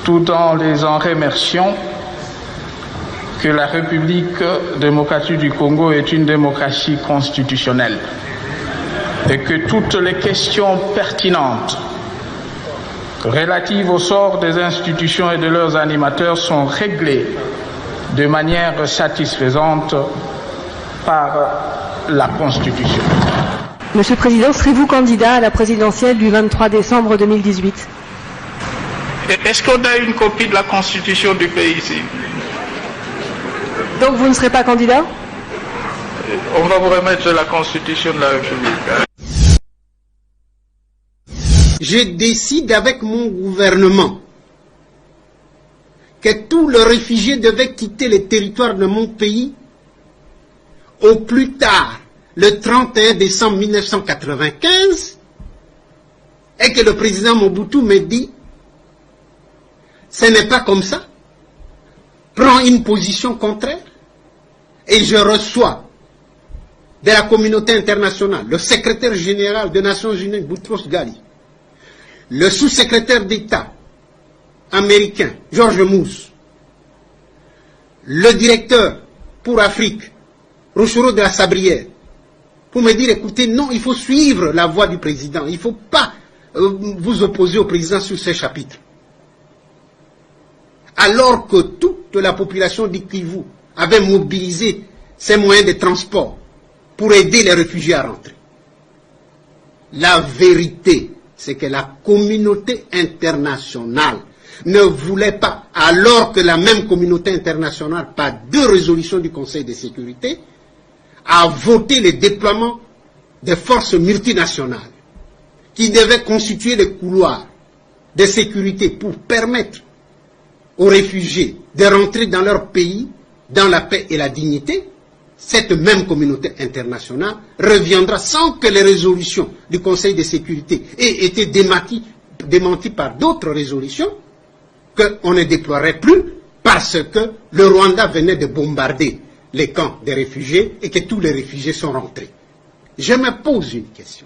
tout en les en remerciant, que la République démocratique du Congo est une démocratie constitutionnelle et que toutes les questions pertinentes relatives au sort des institutions et de leurs animateurs sont réglées de manière satisfaisante par la Constitution. Monsieur le Président, serez-vous candidat à la présidentielle du 23 décembre 2018 ? Est-ce qu'on a une copie de la Constitution du pays ici? Donc vous ne serez pas candidat ? On va vous remettre la Constitution de la République. Je décide avec mon gouvernement que tous les réfugiés devaient quitter le territoire de mon pays au plus tard le 31 décembre 1995 et que le président Mobutu me dit ce n'est pas comme ça, prends une position contraire et je reçois de la communauté internationale le secrétaire général des Nations Unies Boutros Ghali, le sous-secrétaire d'État américain George Moose, le directeur pour Afrique Rochero de la Sabrière, pour me dire écoutez, non, il faut suivre la voie du président, il ne faut pas vous opposer au président sur ces chapitres. Alors que toute la population du Kivu avait mobilisé ses moyens de transport pour aider les réfugiés à rentrer. La vérité, c'est que la communauté internationale ne voulait pas, alors que la même communauté internationale, par 2 résolutions du Conseil de sécurité, a voté le déploiement des forces multinationales qui devaient constituer les couloirs de sécurité pour permettre aux réfugiés de rentrer dans leur pays dans la paix et la dignité. Cette même communauté internationale reviendra sans que les résolutions du Conseil de sécurité aient été démenties par d'autres résolutions, qu'on ne déploierait plus parce que le Rwanda venait de bombarder les camps des réfugiés et que tous les réfugiés sont rentrés. Je me pose une question.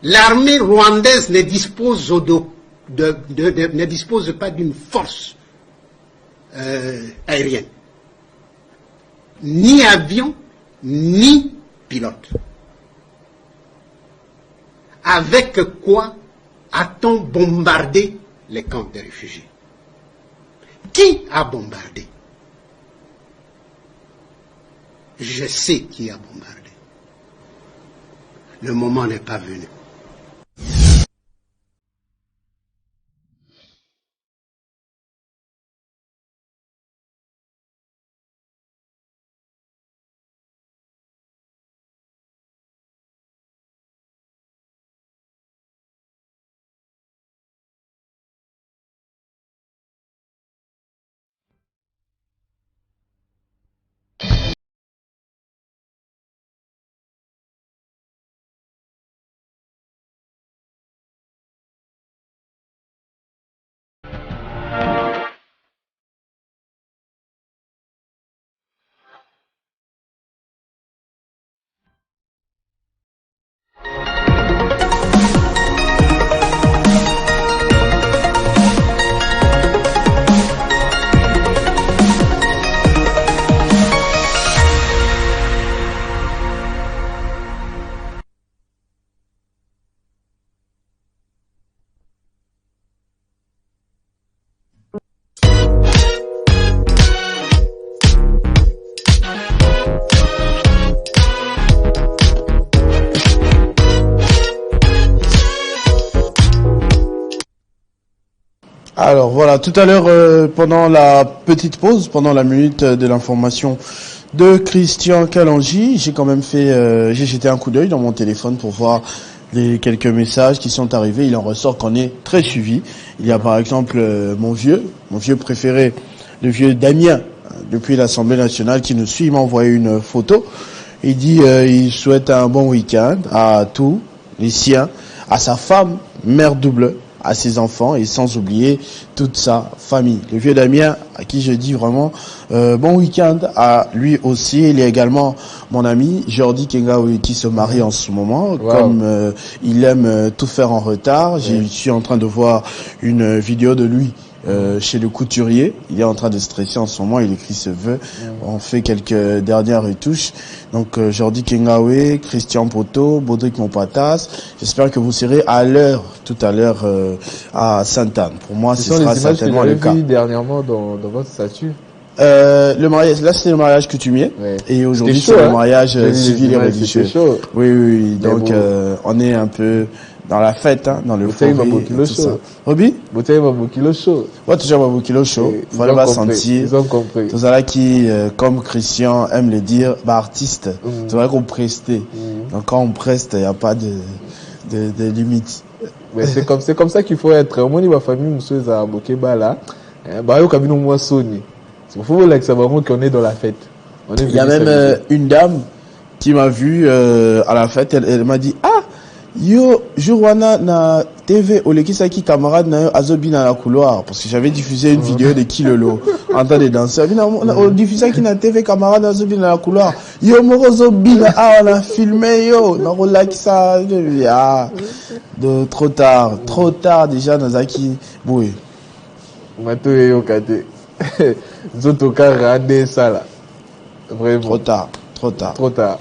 L'armée rwandaise ne dispose, ne dispose pas d'une force aérienne. Ni avion, ni pilote. Avec quoi a-t-on bombardé les camps des réfugiés? Qui a bombardé? Je sais qui a bombardé. Le moment n'est pas venu. Alors voilà, tout à l'heure, pendant la petite pause, pendant la minute de l'information de Christian Kalanji, j'ai quand même fait, j'ai jeté un coup d'œil dans mon téléphone pour voir les quelques messages qui sont arrivés. Il en ressort qu'on est très suivi. Il y a par exemple mon vieux préféré, le vieux Damien, depuis l'Assemblée nationale, qui nous suit. Il m'a envoyé une photo. Il dit il souhaite un bon week-end à tous les siens, à sa femme, Mère Double, à ses enfants et sans oublier toute sa famille. Le vieux Damien, à qui je dis vraiment bon week-end à lui aussi. Il y a également mon ami Jordi Kengaoui qui se marie en ce moment. Wow. Comme il aime tout faire en retard, je suis en train de voir une vidéo de lui chez le couturier. Il est en train de stresser en ce moment, il écrit ses vœux. On fait quelques dernières retouches. Donc Jordi Kengaoui, Christian Poto, Baudric Mopatas. J'espère que vous serez à l'heure, tout à l'heure à Sainte-Anne. Pour moi, ce sera certainement le cas. Vu dernièrement dans votre statut. Le mariage, là c'était le mariage coutumier et aujourd'hui c'est le mariage civil et religieux. Oui. Donc on est un peu dans la fête, hein, dans le bouteille Mabokilo chaud. Roby? Bouteille Mabokilo chaud. Ouais, toujours Mabokilo chaud. Fallait pas sentir. Ils ont compris. Tout ça là qui, comme Christian aime le dire, bah, artiste. C'est vrai qu'on prestait. Donc quand on preste, il n'y a pas de limite. Mais c'est comme ça qu'il faut être. Au moins, ma famille, monsieur, à Bokeba là. Bah, au cabine, moi, Sony. C'est pour vous que ça va vraiment qu'on est dans la fête. Il y a même une dame qui m'a vu à la fête. Elle m'a dit, ah, yo, Jourwana na TV, Olekisaki camarade na azobi na la couloir. Parce que j'avais diffusé une vidéo de Kilolo en train de danser. On diffusait qui na TV camarade na azobi na la couloir. Yo, morozobi na, on a filmé, yo. Na rolakisa, trop tard déjà, Nazaki. Oui. Mato yo kate. Zotoka radé ça là. Vraiment. Trop tard.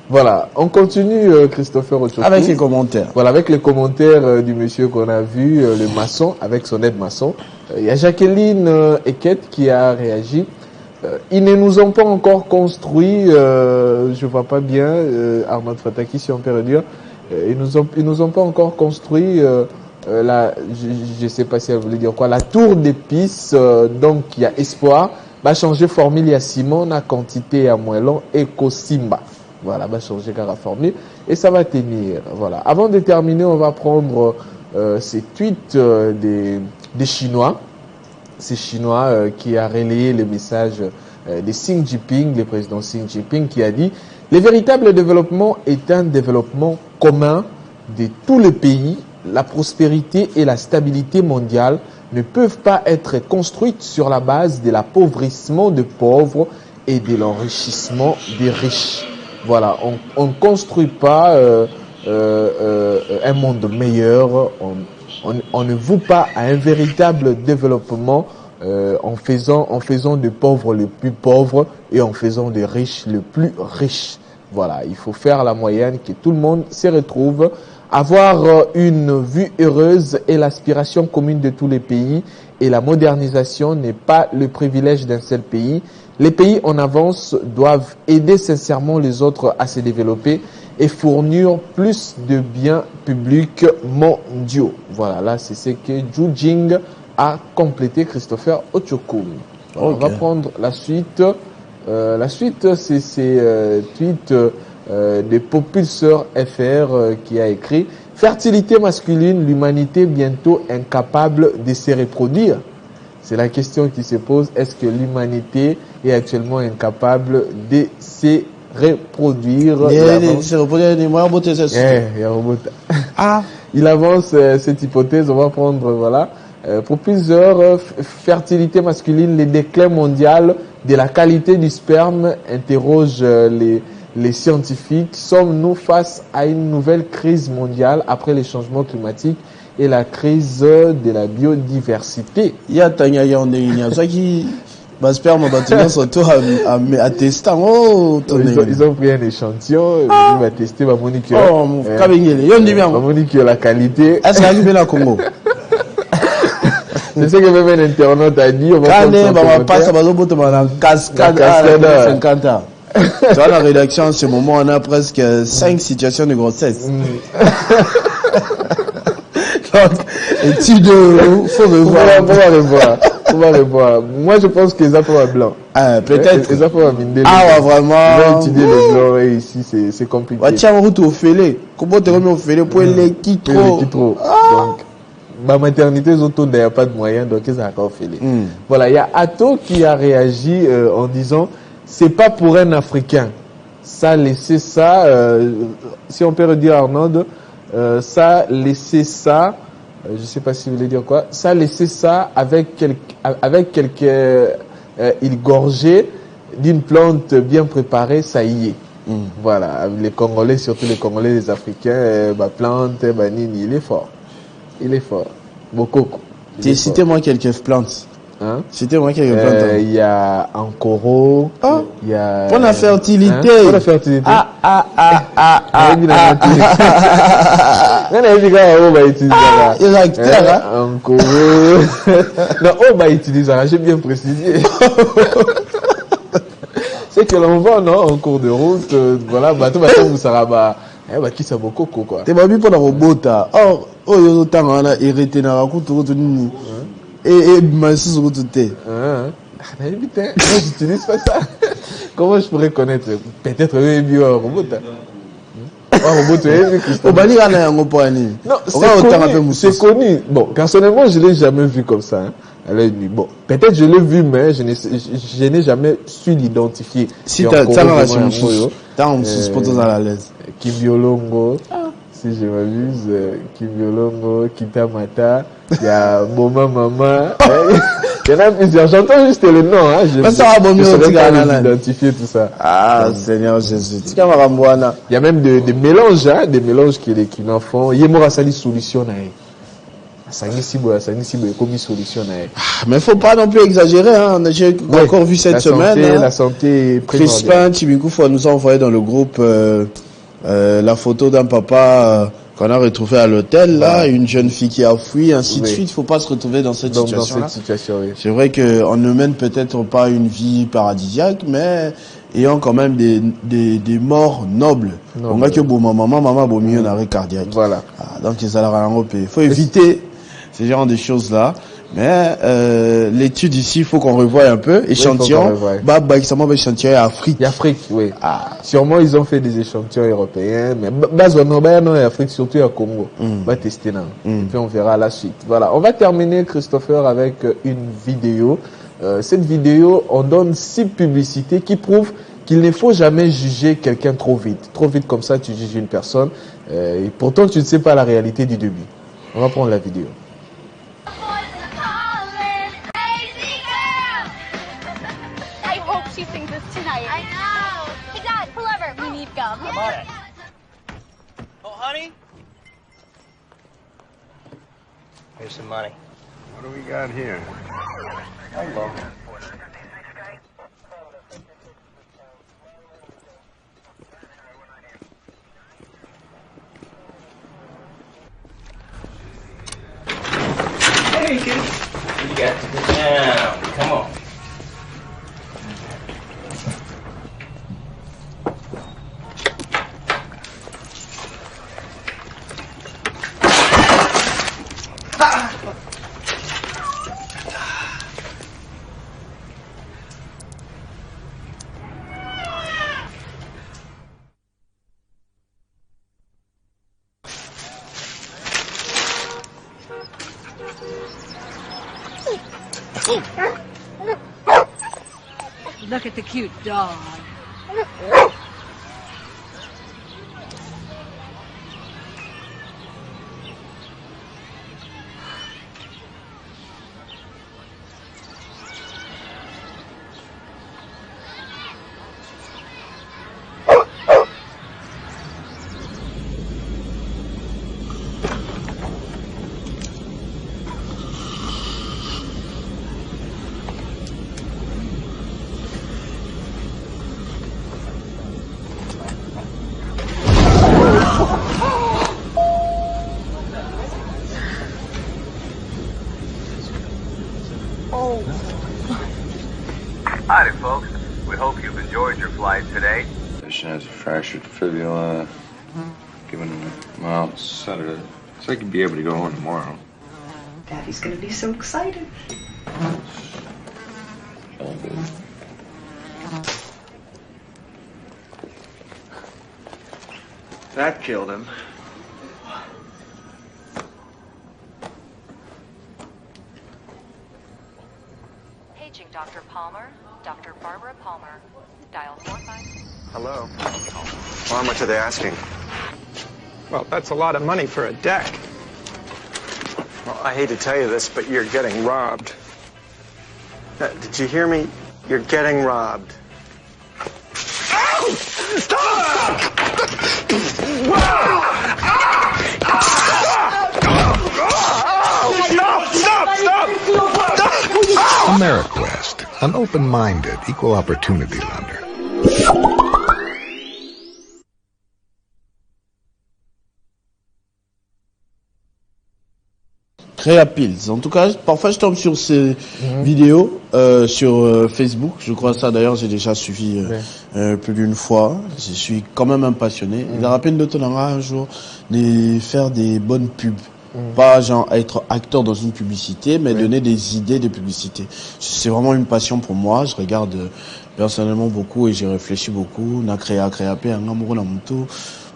Voilà, on continue Christopher Ochokou. Avec les commentaires. Voilà, avec les commentaires du monsieur qu'on a vu, le maçon, avec son aide-maçon. Il y a Jacqueline Eket qui a réagi. Ils ne nous ont pas encore construit, je vois pas bien, Armand Fataki si on peut le dire, ils nous ont pas encore construit je sais pas si elle voulait dire quoi, la tour d'épices, donc il y a espoir, va changer formule, il y a Simon, à quantité à Moellon et Kosimba. Voilà, va changer car à formule et ça va tenir. Voilà. Avant de terminer, on va prendre ces tweets des Chinois. Ces Chinois qui a relayé le message de Xi Jinping, le président Xi Jinping, qui a dit « Le véritable développement est un développement commun de tous les pays. La prospérité et la stabilité mondiale ne peuvent pas être construites sur la base de l'appauvrissement des pauvres et de l'enrichissement des riches. » Voilà, on ne construit pas un monde meilleur, on ne voue pas à un véritable développement en faisant des pauvres les plus pauvres et en faisant des riches les plus riches. Voilà, il faut faire la moyenne, que tout le monde s'y retrouve. Avoir une vue heureuse est l'aspiration commune de tous les pays et la modernisation n'est pas le privilège d'un seul pays. Les pays en avance doivent aider sincèrement les autres à se développer et fournir plus de biens publics mondiaux. Voilà, là c'est ce que Zhu Jing a complété Christopher Ochokou. On va prendre la suite. La suite, c'est ces tweets de Populseur FR qui a écrit « Fertilité masculine, l'humanité bientôt incapable de se reproduire ». C'est la question qui se pose, est-ce que l'humanité est actuellement incapable de se reproduire? Il avance cette hypothèse, on va prendre, voilà. Pour plusieurs, fertilité masculine, le déclin mondial de la qualité du sperme interroge les scientifiques. Sommes-nous face à une nouvelle crise mondiale après les changements climatiques et la crise de la biodiversité? Il y a Tanya Yandéinia, ça qui va sperme bâtiment surtout à tester. Ils ont pris un échantillon, ils vont tester ma monique. Oh, mon cabengele, Yondi bien. Ma monique la qualité. Est-ce qu'il y a la Congo? C'est ce que même un internaute a dit. Quand on passe à la cascade à 50 ans. Tu vois, la rédaction, en ce moment, on a presque 5 situations de grossesse. Donc, étude, faut revoir. On va revoir. Moi, je pense que les affaires blancs. Peut-être. Les affaires mindés. Ah, ouais, vraiment. On va étudier les blancs et ici, c'est compliqué. Ouais, tiens, on route au fêlé. Comment tu remets au fêlé pour les qui trop? Donc, ma maternité, il n'y a pas de moyens, donc ils ont encore fait. Voilà, il y a Atto qui a réagi en disant c'est pas pour un Africain. Ça, laissez ça, si on peut redire Arnaud, ça, laissez ça je sais pas si vous voulez dire quoi, ça laissait ça avec quelques îles gorgées d'une plante bien préparée, ça y est. Voilà, les Congolais, surtout les Congolais, les Africains, plante, nini, il est fort. Il est fort. Bokoko. Citez-moi quelques plantes. Hein? Citez-moi quelques plantes. Il y a Ankoro. Il y a. Pour la fertilité. Hein? Pour la fertilité. Non, on va utiliser, j'ai bien précisé. C'est que l'on voit, non, en cours de route, voilà, tout vous sera, qui ça vaut coco, quoi. T'es pas mis pour la robota. Or, yo, t'as un hérité dans la route, et massis route t'es. Putain, j'utilise pas ça. Comment je pourrais connaître? Peut-être, un robot, non, c'est connu. Bon, personnellement, je l'ai jamais vu comme ça. Hein. Bon, peut-être je l'ai vu, mais je n'ai jamais su l'identifier. Si t'as un sponsor à l'aise. Kibiolongo, si je m'abuse, Kibiolongo, Kitamata, il y a Moma Mama. Il y en a plusieurs, j'entends juste le nom, hein. Je saurais pas identifier tout ça. Ah, Seigneur Jésus. Il y a même des mélanges, hein, des mélanges qui en font. Yemora Sali solution, comme solution. Mais faut pas non plus exagérer, hein. J'ai encore vu cette semaine. La santé est Crispin Chibikoufo nous a envoyé dans le groupe, la photo d'un papa, qu'on a retrouvé à l'hôtel, là, une jeune fille qui a fui, ainsi de suite. Il faut pas se retrouver dans cette situation-là. Oui. C'est vrai qu'on ne mène peut-être pas une vie paradisiaque, mais ayant quand même des morts nobles. On voit que maman, milieu d'arrêt cardiaque. Voilà. Donc, il faut éviter ce genre de choses-là. Mais l'étude ici, il faut qu'on revoie un peu. Échantillon. Échantillon Afrique. Afrique, oui. Sûrement, ils ont fait des échantillons européens, mais en Afrique, surtout à Congo. On va tester là. Puis on verra la suite. Voilà. On va terminer, Christopher, avec une vidéo. Cette vidéo, on donne 6 publicités qui prouvent qu'il ne faut jamais juger quelqu'un trop vite. Trop vite comme ça, tu juges une personne. Et pourtant, tu ne sais pas la réalité du début. On va prendre la vidéo. She sings this tonight. I know. Hey, Dad, pull over. We need gum. I'm on it. Oh, honey? Here's some money. What do we got here? Hello. Hey, kid. You got to get down. Come on. Look at the cute dog. Howdy, folks. We hope you've enjoyed your flight today. Patient has a fractured fibula, given him a mild sedative. So he could be able to go home tomorrow. Daddy's gonna be so excited. All good. That killed him. Paging Dr. Palmer. Dr. Barbara Palmer. Dial 45. Hello. How much are they asking? Well, that's a lot of money for a deck. Well, I hate to tell you this, but you're getting robbed. Did you hear me? You're getting robbed. AmeriQuest, an open-minded, equal opportunity lender. Créapills. En tout cas, parfois je tombe sur ces vidéos sur Facebook. Je crois ça d'ailleurs, j'ai déjà suivi plus d'une fois. Je suis quand même un passionné. Il a rappelé de un jour de faire des bonnes pubs. Pas genre être acteur dans une publicité, mais donner des idées de publicité. C'est vraiment une passion pour moi. Je regarde personnellement beaucoup et j'ai réfléchi beaucoup. Na créé un amour na muto,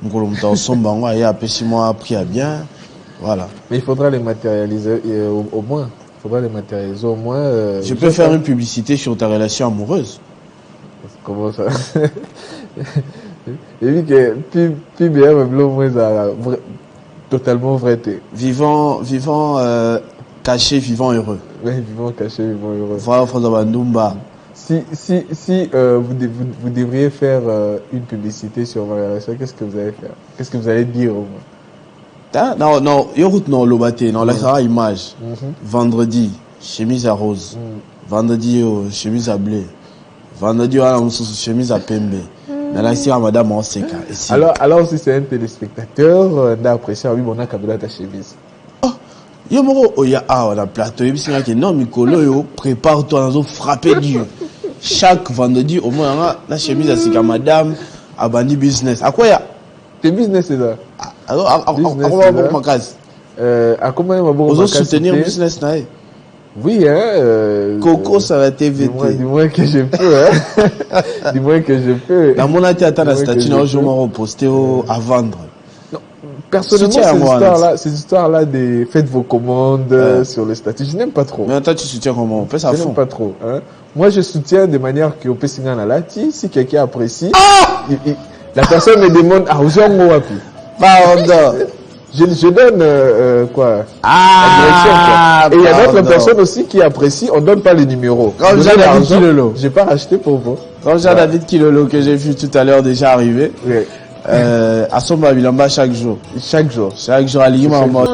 ngolomta osomba ngwa ya pesi moi appris à bien. Voilà. Mais il faudra les matérialiser au moins. Il faudra les matérialiser au moins. Je peux faire une publicité sur ta relation amoureuse. Comment ça? Et vu que plus bien même au moins totalement vrai. Vivant caché, vivant heureux. Oui, vivant caché, vivant heureux. Voilà, François Ndumba. Si vous devriez faire une publicité sur ma relation, qu'est-ce que vous allez faire? Qu'est-ce que vous allez dire au moins? Non, Yorut non, Lobaté, non, la image. Vendredi, chemise à rose. Vendredi, chemise à blé. Vendredi, chemise à pembe. Madame Onseka. Alors, si c'est un téléspectateur, d'apprécier, oui, on a kabila ta chemise. Oh, Yomoro, on a plateau, non, Mikolo, yo, prépare-toi, on frapper Dieu. Chaque vendredi, au moins, la chemise à Sika, madame, à Bandi Business. À quoi y a? Tes business, c'est ça? Alors, à comment ma case? À comment ma case? Vous soutenir business, là? Oui, hein. Coco, ça va TVT. Dis-moi que je peux, hein. Dis-moi que je peux. Dans mon attente, la statue, je m'en reposté à vendre. Non, personnellement, ces histoires-là de faites vos commandes sur le statut, je n'aime pas trop. Mais toi, tu soutiens comment? On fait ça à fond. Je n'aime pas trop, hein. Moi, je soutiens de manière qu'on peut signer à la si quelqu'un apprécie. La personne me demande, vous avez un mot à plus. Pardon. Je donne quoi la direction, quoi. Et il y a d'autres personnes aussi qui apprécient, on donne pas les numéros. Comme Jean-David Kilolo. J'ai pas racheté pour vous. Comme Jean-David Kilolo que j'ai vu tout à l'heure déjà arriver. Oui. À son Babilamba chaque jour. Chaque jour. À Lima en mode.